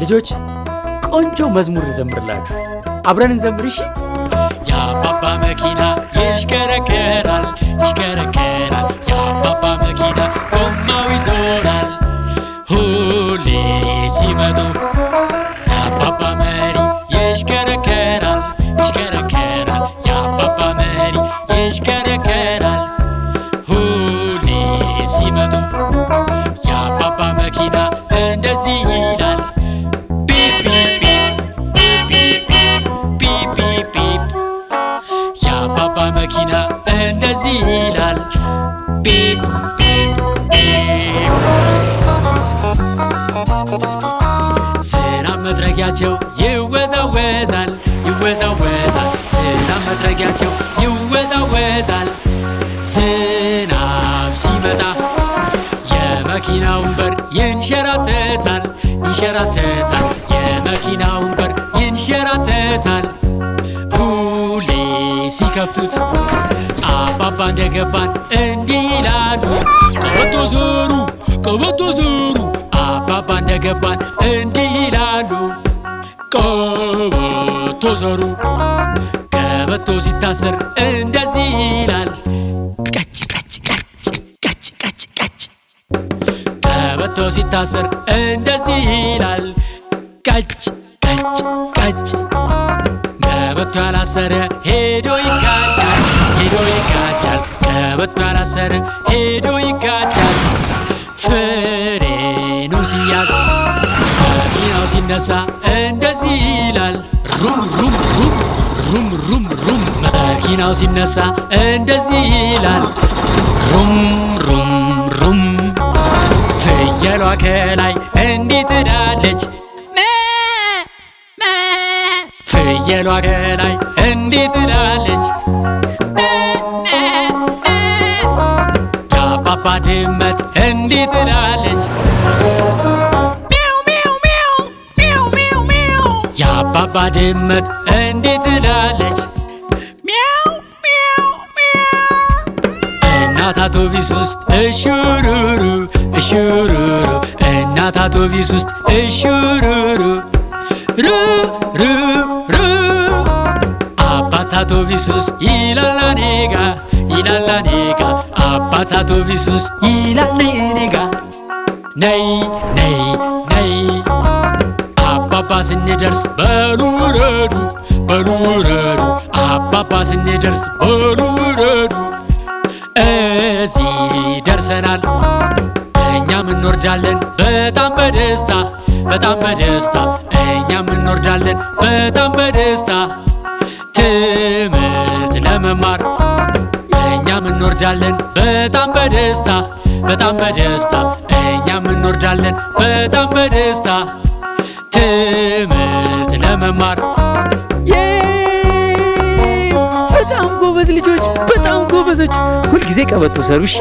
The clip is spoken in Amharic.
ልጆች ቆንጆ መዝሙር እንዘምርላችሁ። አብረን እንዘምር እሺ። የአባባ መኪና ይሽከረከራል ይሽከረከራል፣ የአባባ መኪና ጎማው ይዞራል። ሁሌ ሲመጡ የአባባ መሪ ይሽከረከራል ይሽከረከራል፣ የአባባ መሪ ይሽከረከራል። ሁሌ ሲመጡ የአባባ መኪና እንደዚህ ይላል፣ ቢፕ ቢፕ ቢፕ ቢፕ ቢፕ ቢፕ። የአባባ መኪና እንደዚህ ይላል፣ ቢፕ ቢፕ ቢፕ። ዝናብ መጥረጊያቸው ይወዛወዛል ይወዛወዛል፣ ዝናብ መጥረጊያቸው ይወዛወዛል። ዝናብ ሲመጣ የመኪናውን በር ይንሸራተታል ይንሸራተታል፣ የመኪናውን በር ይንሸራተታል። ሁሌ ሲከፍቱት አባባ እንደገባን እንዲህ ይላሉ፣ ቀበቶ ዞሩ ቀበቶ ዞሩ። አባባ እንደገባን እንዲህ ይላሉ፣ ቀበቶ ዞሩ። ቀበቶ ሲታሰር እንደዚህ ይላል፣ ቀጭ ቀጭ ቀጭ ቀጭ ቀጭ ቀጭ። ቀበቶ ሲታሰር እንደዚህ ይላል፣ ቀጭ ቀጭ ቀጭ። ቀበቶ ያላሰረ ሄዶ ይጋጫል ሄዶ ይጋጫል፣ ቀበቶ ያላሰረ ሄዶ ይጋጫል። ፍሬኑ ሲያዝ መኪናው ሲነሳ እንደዚህ ይላል፣ ሩም ሩም ሩም ሩም ሩም ሩም። መኪናው ሲነሳ እንደዚህ ይላል፣ ሩም ሩም ሩም። ፍየሏ ከላይ እንዲህ ትላለች፣ ፍየሏ ከላይ እንዲህ ትላለች። የአባባ ድመት እንዲህ ትላለች፣ የአባባ ድመት እንዲህ ትላለች፣ እናት አውቶቢስ ውስጥ እሹሩሩ እሹሩሩ፣ እናት አውቶቢስ ውስጥ እሹሩሩ ሩ ሩ ሩ። አባት አውቶቢስ ውስጥ ይላል እኔጋ ይላል እኔጋ፣ አባት አውቶቢስ ውስጥ ይላል እኔጋ። ነይ ነይ ነይ አባባ ስንደርስ በሉ ውረዱ በሉ ውረዱ፣ አባባ ስንደርስ በሉ ውረዱ። እዚህ ደርሰናል እኛም እንወርዳለን በጣም በደስታ በጣም በደስታ፣ እኛም እንወርዳለን በጣም በደስታ። ትምህርት ለመማር እኛም እንወርዳለን በጣም በደስታ በጣም በደስታ፣ እኛም እንወርዳለን በጣም በደስታ። ትምህርት ለመማር በጣም ጎበዝ ልጆች፣ በጣም ጎበዞች። ሁልጊዜ ቀበቶ ሰሩ እሺ።